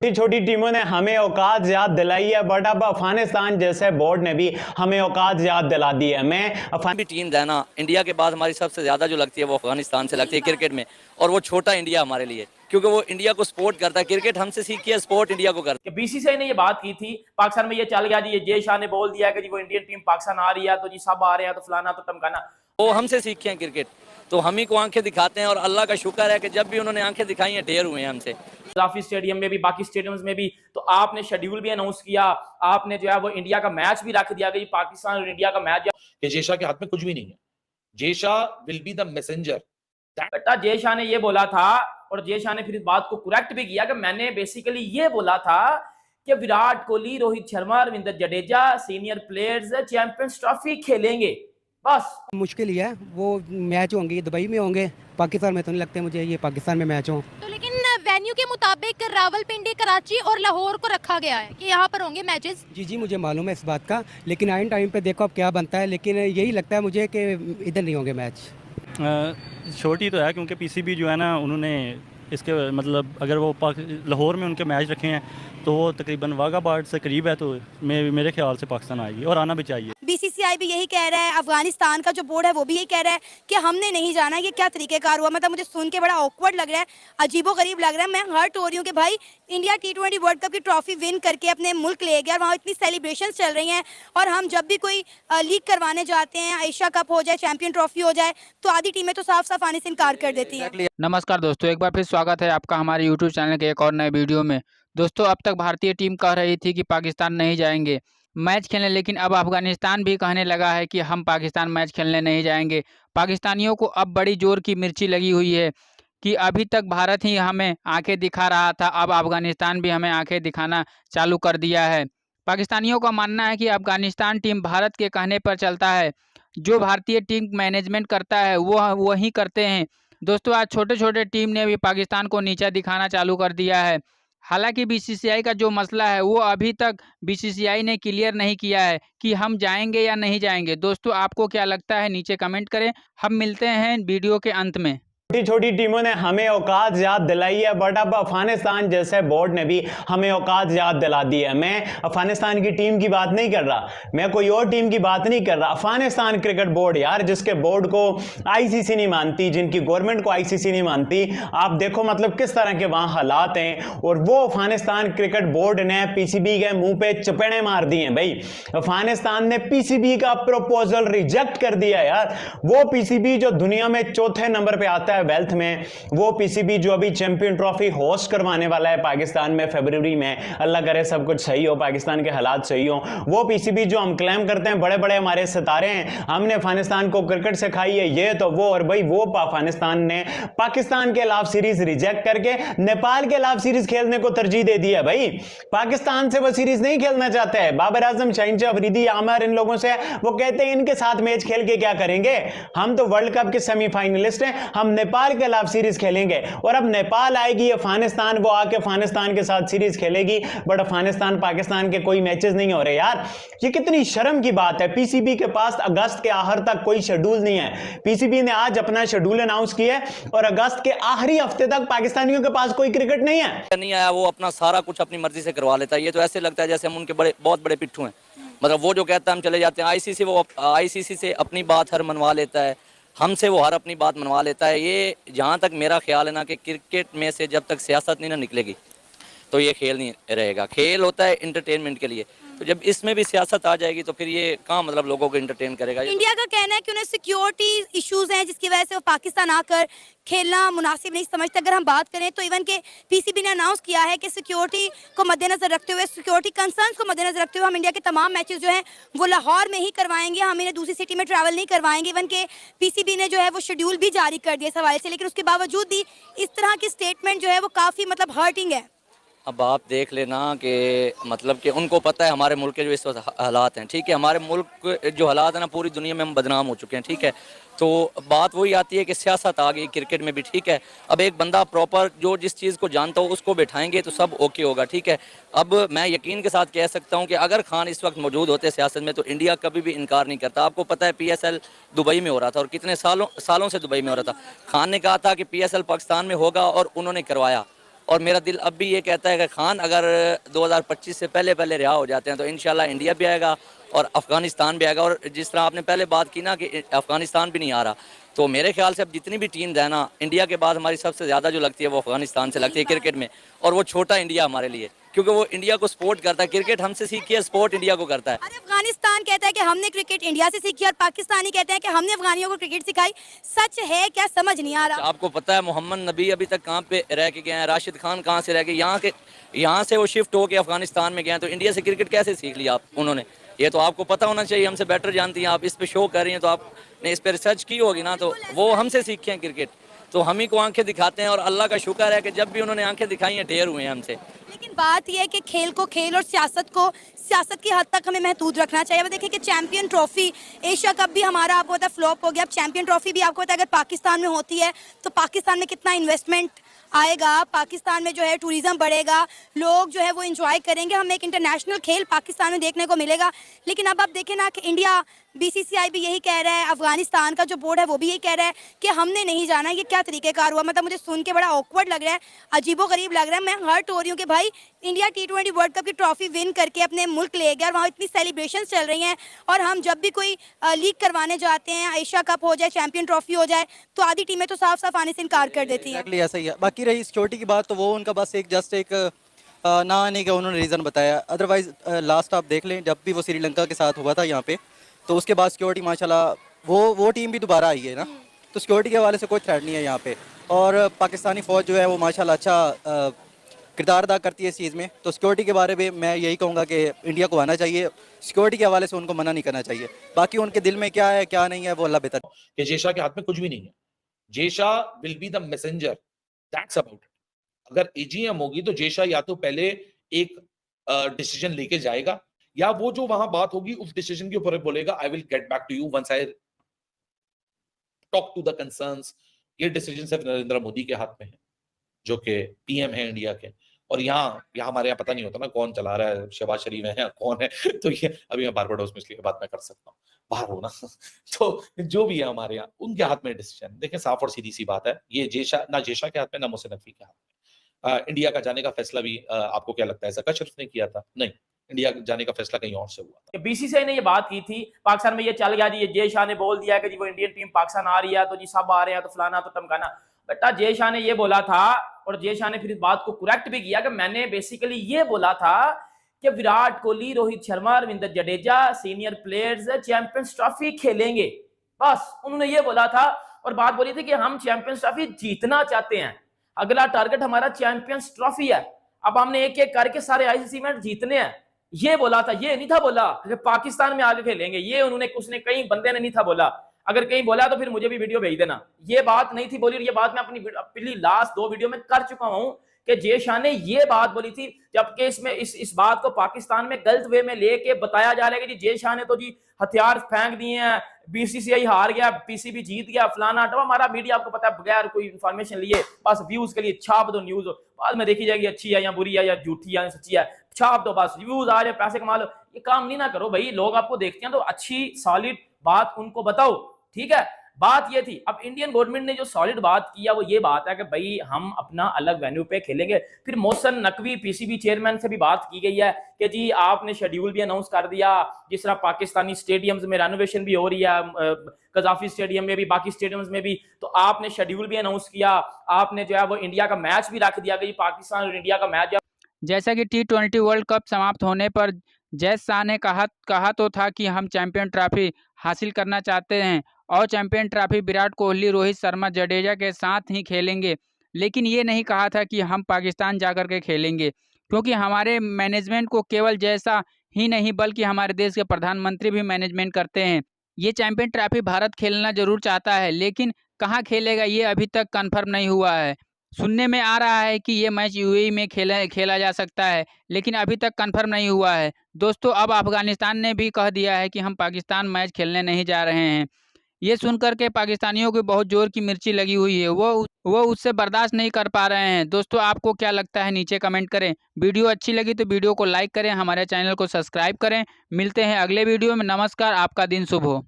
छोटी छोटी टीमों ने हमें औकात याद दिलाई है, बट अब अफगानिस्तान जैसे बोर्ड ने भी हमें औकात याद दिला दी है। मैं भी टीम है ना, इंडिया के बाद हमारी सबसे ज्यादा जो लगती है वो अफगानिस्तान से लगती है क्रिकेट में। और वो छोटा इंडिया हमारे लिए, क्योंकि वो इंडिया को सपोर्ट करता है। क्रिकेट हमसे सीखी है, स्पोर्ट इंडिया को करता है। बीसीसीआई ने ये बात की थी, पाकिस्तान में ये चल गया जी, ये जय शाह ने बोल दिया कि जी वो इंडियन टीम पाकिस्तान आ रही है तो जी सब आ रहे हैं तो फलाना तो टमकाना। वो हमसे सीखे हैं क्रिकेट, तो हम ही को आंखें दिखाते हैं। और अल्लाह का शुक्र है कि जब भी उन्होंने आंखें दिखाई हैं ढेर हुए हैं हमसे। काफी स्टेडियम में भी, बाकी स्टेडियम्स में भी। तो आपने शेड्यूल भी अनाउंस किया, आपने जो है वो इंडिया का मैच भी रख दिया कि पाकिस्तान और इंडिया का मैच। कि जय शाह के हाथ में कुछ भी नहीं है। Jay Shah will be the messenger. बेटा जय शाह ने ये बोला था, और जय शाह ने फिर इस बात को करेक्ट भी किया कि मैंने बेसिकली ये बोला था कि Virat Kohli, Rohit Sharma, Ravindra Jadeja senior players champions trophy खेलेंगे। बस मुश्किल ही है, वो मैच होंगे दुबई में होंगे, पाकिस्तान में तो नहीं लगते मुझे ये पाकिस्तान में मैच हो। तो लेकिन वेन्यू के मुताबिक रावलपिंडी, कराची और लाहौर को रखा गया है कि यहाँ पर होंगे मैचेस। जी मुझे मालूम है इस बात का, लेकिन आइन टाइम पे देखो अब क्या बनता है। लेकिन यही लगता है मुझे कि इधर नहीं होंगे मैच। छोटी तो है क्योंकि पीसीबी जो है ना, उन्होंने इसके मतलब अगर वो लाहौर में उनके मैच रखे हैं तो वो तकरीबन वाघाबार्ड से करीब है, तो मेरे ख्याल से पाकिस्तान आएगी और आना भी चाहिए। बीसीसीआई भी यही कह रहा है, अफगानिस्तान का जो बोर्ड है वो भी यही कह रहा है कि हमने नहीं जाना। ये क्या तरीकेकार हुआ? मतलब मुझे सुन के बड़ा ऑकवर्ड लग रहा है, अजीबोगरीब लग रहा है। मैं हर्ट हो रही हूँ कि भाई इंडिया T20 वर्ल्ड कप की ट्रॉफी विन करके अपने मुल्क ले गया, वहाँ इतनी सेलिब्रेशन चल रही हैं, और हम जब भी कोई लीग करवाने जाते हैं, एशिया कप हो जाए, चैंपियन ट्रॉफी हो जाए, तो आधी टीमें तो साफ साफ आने से इनकार कर देती हैं। नमस्कार दोस्तों, एक बार फिर स्वागत है आपका हमारे यूट्यूब चैनल के एक और नए वीडियो में। दोस्तों, अब तक भारतीय टीम कह रही थी कि पाकिस्तान नहीं जाएंगे मैच खेलने, लेकिन अब अफगानिस्तान भी कहने लगा है कि हम पाकिस्तान मैच खेलने नहीं जाएंगे। पाकिस्तानियों को अब बड़ी जोर की मिर्ची लगी हुई है कि अभी तक भारत ही हमें आंखें दिखा रहा था, अब अफगानिस्तान भी हमें आंखें दिखाना चालू कर दिया है। पाकिस्तानियों का मानना है कि अफगानिस्तान टीम भारत के कहने पर चलता है, जो भारतीय टीम मैनेजमेंट करता है वो वही करते हैं। दोस्तों, आज छोटे छोटे टीम ने भी पाकिस्तान को नीचा दिखाना चालू कर दिया है। हालांकि बीसीसीआई का जो मसला है वो अभी तक बीसीसीआई ने क्लियर नहीं किया है कि हम जाएंगे या नहीं जाएंगे। दोस्तों, आपको क्या लगता है नीचे कमेंट करें। हम मिलते हैं वीडियो के अंत में। छोटी छोटी टीमों ने हमें औकात याद दिलाई है, बट अब अफगानिस्तान जैसे बोर्ड ने भी हमें औकात याद दिला दी है। मैं अफगानिस्तान की टीम की बात नहीं कर रहा, मैं कोई और टीम की बात नहीं कर रहा। अफगानिस्तान क्रिकेट बोर्ड यार, जिसके बोर्ड को आईसीसी नहीं मानती, जिनकी गवर्नमेंट को आईसीसी नहीं मानती। आप देखो मतलब किस तरह के वहां हालात हैं, और वो अफगानिस्तान क्रिकेट बोर्ड ने पीसीबी के मुंह पे चपेड़े मार दिए हैं। भाई, अफगानिस्तान ने पीसीबी का प्रपोजल रिजेक्ट कर दिया यार। वो पीसीबी जो दुनिया में चौथे नंबर पे आता है वेल्थ में, वो पीसीबी जो अभी चैंपियन ट्रॉफी होस्ट करवाने वाला है पाकिस्तान में फरवरी में, अल्लाह करे सब कुछ सही हो, पाकिस्तान के हालात सही हो। वो पीसीबी जो हम क्लेम करते हैं बड़े बड़े हमारे सितारे हैं, हमने अफगानिस्तान को क्रिकेट सिखाई है, ये तो वो। और भाई वो अफगानिस्तान ने पाकिस्तान के खिलाफ सीरीज रिजेक्ट करके नेपाल के खिलाफ सीरीज खेलने को तरजीह दे दी है। भाई, पाकिस्तान से वो सीरीज नहीं खेलना चाहते हैं। बाबर आजम, शहनशाह अफरीदी, आमिर, इन लोगों से वो कहते हैं इनके साथ मैच खेल के क्या करेंगे, हम तो वर्ल्ड कप के सेमीफाइनलिस्ट हैं, हम नेपाल के खिलाफ सीरीज खेलेंगे। और अब नेपाल आएगी अफगानिस्तान, वो आके अफगानिस्तान के साथ सीरीज खेलेगी, बट अफगानिस्तान पाकिस्तान के कोई मैचेस नहीं हो रहे यार। ये कितनी शर्म की बात है। पीसीबी के पास अगस्त के आखिर तक कोई शेड्यूल नहीं है। पीसीबी ने आज अपना शेड्यूल अनाउंस किया है, और अगस्त के आखिरी हफ्ते तक पाकिस्तानियों के पास कोई क्रिकेट नहीं है। नहीं आया, वो अपना सारा कुछ अपनी मर्जी से करवा लेता है। ये तो ऐसे लगता है जैसे हम उनके बहुत बड़े पिट्ठू हैं। मतलब वो जो कहता है हम चले जाते हैं आईसीसी, वो आईसीसी से अपनी बात हर मनवा लेता है, हमसे वो हर अपनी बात मनवा लेता है। ये जहाँ तक मेरा ख्याल है ना कि क्रिकेट में से जब तक सियासत नहीं ना निकलेगी तो ये खेल नहीं रहेगा। खेल होता है एंटरटेनमेंट के लिए, तो जब इसमें भी सियासत आ जाएगी तो फिर ये कहाँ मतलब लोगों को एंटरटेन करेगा। इंडिया का कहना है कि उन्हें सिक्योरिटी इश्यूज हैं, जिसकी वजह से वो पाकिस्तान आकर खेलना मुनासिब नहीं समझते। अगर हम बात करें तो इवन के पीसीबी ने अनाउंस किया है कि सिक्योरिटी को मद्देनजर रखते हुए, सिक्योरिटी कंसर्न्स को मद्देनजर रखते हुए हम इंडिया के तमाम मैचेस जो हैं वो लाहौर में ही करवाएंगे, हम इन्हें दूसरी सिटी में ट्रैवल नहीं करवाएंगे। इवन के पीसीबी ने जो है वो शेड्यूल भी जारी कर दिया इस हवाले से, लेकिन उसके बावजूद भी इस तरह की स्टेटमेंट जो है वो काफ़ी मतलब हर्टिंग है। अब आप देख लेना कि मतलब कि उनको पता है हमारे मुल्क के जो इस वक्त हालात हैं, ठीक है। हमारे मुल्क जो हालात है ना, पूरी दुनिया में हम बदनाम हो चुके हैं, ठीक है। तो बात वही आती है कि सियासत आ गई क्रिकेट में भी, ठीक है। अब एक बंदा प्रॉपर जो जिस चीज़ को जानता हो उसको बैठाएंगे तो सब ओके होगा, ठीक है। अब मैं यकीन के साथ कह सकता हूँ कि अगर खान इस वक्त मौजूद होते सियासत में तो इंडिया कभी भी इनकार नहीं करता। आपको पता है PSL दुबई में हो रहा था, और कितने सालों से दुबई में हो रहा था। खान ने कहा था कि PSL पाकिस्तान में होगा और उन्होंने करवाया। और मेरा दिल अब भी ये कहता है कि खान अगर 2025 से पहले पहले रिहा हो जाते हैं तो इंशाल्लाह इंडिया भी आएगा और अफ़गानिस्तान भी आएगा। और जिस तरह आपने पहले बात की ना कि अफ़गानिस्तान भी नहीं आ रहा, तो मेरे ख्याल से अब जितनी भी टीम्स है ना, इंडिया के बाद हमारी सबसे ज़्यादा जो लगती है वो अफ़गानिस्तान से लगती है क्रिकेट में। और वो छोटा इंडिया हमारे लिए, क्योंकि वो इंडिया को सपोर्ट करता है। क्रिकेट हमसे सीखी है, स्पोर्ट इंडिया को करता है। अरे अफगानिस्तान कहता है कि हमने क्रिकेट इंडिया से सीखी और पाकिस्तानी कहते हैं कि हमने अफगानियों को क्रिकेट सिखाई। सच है क्या, समझ नहीं आ रहा। आपको पता है मोहम्मद नबी अभी तक कहाँ पे रह के गए हैं, राशिद खान कहाँ से रह गए, यहाँ से वो शिफ्ट होके अफगानिस्तान में गए हैं, तो इंडिया से क्रिकेट कैसे सीख लिया उन्होंने? ये तो आपको पता होना चाहिए, हमसे बेटर जानती हैं। आप इस पे शो कर रही हैं तो आपने इस पे रिसर्च की होगी ना, तो वो हमसे सीखे हैं क्रिकेट, तो हम ही को आंखें दिखाते हैं। और अल्लाह का शुक्र है कि जब भी उन्होंने आंखें दिखाई हैं ढेर हुए हैं हमसे। लेकिन बात यह है कि खेल को खेल और सियासत को सियासत की हद तक हमें महदूद रखना चाहिए। अब देखिए कि चैंपियन ट्रॉफी, एशिया कप भी हमारा आपको पता है फ्लॉप हो गया। अब चैंपियन ट्रॉफी भी आपको पता है अगर पाकिस्तान में होती है तो पाकिस्तान में कितना इन्वेस्टमेंट आएगा, पाकिस्तान में जो है टूरिज्म बढ़ेगा, लोग जो है वो एंजॉय करेंगे, हमें एक इंटरनेशनल खेल पाकिस्तान में देखने को मिलेगा। लेकिन अब आप देखें ना कि इंडिया, बीसीसीआई भी यही कह रहा है, अफगानिस्तान का जो बोर्ड है वो भी यही कह रहा है कि हमने नहीं जाना। ये क्या तरीक़ेकार हुआ? मतलब मुझे सुन के बड़ा ऑकवर्ड लग रहा है, अजीबोगरीब लग रहा है। मैं हर्ट हो रही हूँ कि भाई इंडिया T20 वर्ल्ड कप की ट्रॉफी विन करके अपने मुल्क ले गया और वहाँ इतनी सेलिब्रेशन चल रही हैं, और हम जब भी कोई लीग करवाने जाते हैं, एशिया कप हो जाए, चैंपियन ट्रॉफी हो जाए, तो आधी टीमें तो साफ साफ आने से इनकार कर देती हैं। Exactly ऐसा ही है। बाकी रही सिक्योरिटी की बात, तो वो उनका बस एक ना आने का उन्होंने रीज़न बताया। अदरवाइज लास्ट आप देख लें, जब भी वो श्रीलंका के साथ हुआ था यहाँ पे, तो उसके बाद सिक्योरिटी माशाल्लाह वो टीम भी दोबारा आई है ना, तो सिक्योरिटी के हवाले से कोई थ्रेट नहीं है यहाँ पे। और पाकिस्तानी फ़ौज जो है वो माशाल्लाह अच्छा किरदार अदा करती है इस चीज़ में। तो सिक्योरिटी के बारे में मैं यही कहूँगा कि इंडिया को आना चाहिए, सिक्योरिटी के हवाले से उनको मना नहीं करना चाहिए। बाकी उनके दिल में क्या है क्या नहीं है वो अल्लाह बेहतर। कि जेशा के हाथ में कुछ भी नहीं है। Jesha will be the messenger, that's about it. अगर एजीएम होगी तो जेशा या तो पहले एक डिसीजन लेके जाएगा, या वो जो वहां बात होगी उस डिसीजन के ऊपर बोलेगा I will get back to you once I talk to the concerns. ये डिसीजन सिर्फ नरेंद्र मोदी के हाथ में है, जो कि पीएम है इंडिया के। और यहाँ हमारे यहाँ पता नहीं होता ना कौन चला रहा है, शहबाज शरीफ है या कौन है। तो ये अभी मैं बारबाडोस में इसलिए बात मैं कर सकता हूँ, बाहर हो ना। तो जो भी है हमारे यहाँ, उनके हाथ में डिसीजन। देखें साफ और सीधी सी बात है, ये ना जेशा के हाथ में, ना मोहसिन नकवी के हाथ में। इंडिया का जाने का फैसला भी आपको क्या लगता है ज़का शरीफ ने किया था? नहीं, इंडिया जाने का फैसला कहीं और से हुआ था। बीसीसीआई ने ये बात की थी, पाकिस्तान में ये चल गया जी, ये जय शाह ने बोल दिया कि जी वो इंडियन टीम पाकिस्तान आ रही है तो जी सब आ रहे हैं, तो फलाना तो टमकाना। बेटा जय शाह ने ये बोला था, और जय शाह ने फिर इस बात को करेक्ट भी किया कि मैंने बेसिकली ये बोला था कि Virat Kohli, Rohit Sharma, Ravindra Jadeja, senior players champions trophy खेलेंगे, बस उन्होंने ये बोला था। और बात बोली थी कि हम चैंपियंस ट्रॉफी जीतना चाहते हैं, अगला टारगेट हमारा चैंपियंस ट्रॉफी है, अब हमने एक एक करके सारे आईसीसी मैच जीतने हैं, ये बोला था। ये नहीं था बोला कि पाकिस्तान में आगे खेलेंगे, ये उसने कई बंदे ने नहीं था बोला। अगर कहीं बोला तो फिर मुझे भी वीडियो भेज देना, ये बात नहीं थी बोली। और ये बात मैं अपनी पिछली लास्ट 2 वीडियो में कर चुका हूं कि जय शाह ने ये बात बोली थी, जबकि इसमें इस बात को पाकिस्तान में गलत वे में लेके बताया जा रहा है कि जी जय शाह ने तो जी हथियार फेंक दिए हैं, बीसीसीआई हार गया, पीसीबी जीत गया, फलाना तो हमारा मीडिया आपको पता है बगैर कोई इंफॉर्मेशन लिए बस व्यूज के लिए छाप दो न्यूज, बाद में देखी जाएगी अच्छी है या बुरी है या झूठी है या सच्ची है, छाप दो बस, व्यूज आ जाए, पैसे कमा लो। ये काम नहीं ना करो भाई, लोग आपको देखते हैं तो अच्छी सॉलिड बात उनको बताओ, ठीक है। बात ये थी, अब इंडियन गवर्नमेंट ने जो सॉलिड बात किया वो ये बात है कि भाई हम अपना अलग वेन्यू पे खेलेंगे। फिर मोहसिन नकवी पीसीबी चेयरमैन से भी बात की गई है कि जी आपने शेड्यूल भी अनाउंस कर दिया, जिस तरह पाकिस्तानी स्टेडियम्स में रेनोवेशन भी हो रही है, कजाफी स्टेडियम में भी, बाकी स्टेडियम्स में भी, तो आपने शेड्यूल भी अनाउंस किया, आपने जो है वो इंडिया का मैच भी रख दिया कि पाकिस्तान और इंडिया का मैच। जैसा कि T20 वर्ल्ड कप समाप्त होने पर जय शाह ने कहा तो था कि हम चैंपियन ट्रॉफी हासिल करना चाहते हैं और चैंपियन ट्रॉफी विराट कोहली, रोहित शर्मा, जडेजा के साथ ही खेलेंगे, लेकिन ये नहीं कहा था कि हम पाकिस्तान जाकर के खेलेंगे, क्योंकि हमारे मैनेजमेंट को केवल जय शाह ही नहीं बल्कि हमारे देश के प्रधानमंत्री भी मैनेजमेंट करते हैं। ये चैंपियन ट्रॉफी भारत खेलना जरूर चाहता है, लेकिन कहाँ खेलेगा ये अभी तक कन्फर्म नहीं हुआ है। सुनने में आ रहा है कि ये मैच यूएई में खेला जा सकता है, लेकिन अभी तक कंफर्म नहीं हुआ है। दोस्तों अब अफगानिस्तान ने भी कह दिया है कि हम पाकिस्तान मैच खेलने नहीं जा रहे हैं। ये सुनकर के पाकिस्तानियों की बहुत जोर की मिर्ची लगी हुई है, वो उससे बर्दाश्त नहीं कर पा रहे हैं। दोस्तों आपको क्या लगता है नीचे कमेंट करें। वीडियो अच्छी लगी तो वीडियो को लाइक करें, हमारे चैनल को सब्सक्राइब करें। मिलते हैं अगले वीडियो में। नमस्कार, आपका दिन शुभ हो।